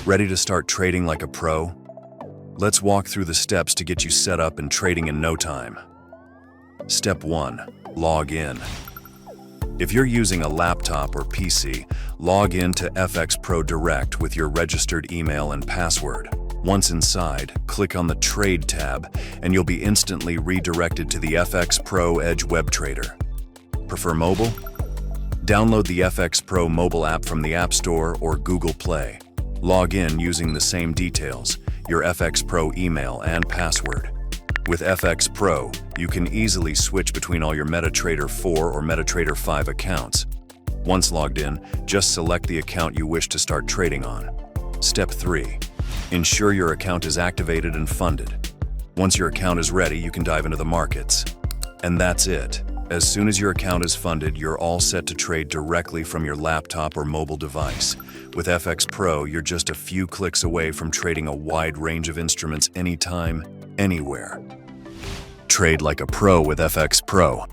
Ready to start trading like a pro? Let's walk through the steps to get you set up and trading in no time. Step 1. Log in. If you're using a laptop or PC, log in to FxPro Direct with your registered email and password. Once inside, click on the Trade tab and you'll be instantly redirected to the FxPro Edge web trader. Prefer mobile? Download the FxPro mobile app from the App Store or Google Play. Log in using the same details, your FxPro email and password. With FxPro, you can easily switch between all your MetaTrader 4 or MetaTrader 5 accounts. Once logged in, just select the account you wish to start trading on. Step 3. Ensure your account is activated and funded. Once your account is ready, you can dive into the markets. And that's it. As soon as your account is funded, you're all set to trade directly from your laptop or mobile device. With FxPro, you're just a few clicks away from trading a wide range of instruments anytime, anywhere. Trade like a pro with FxPro.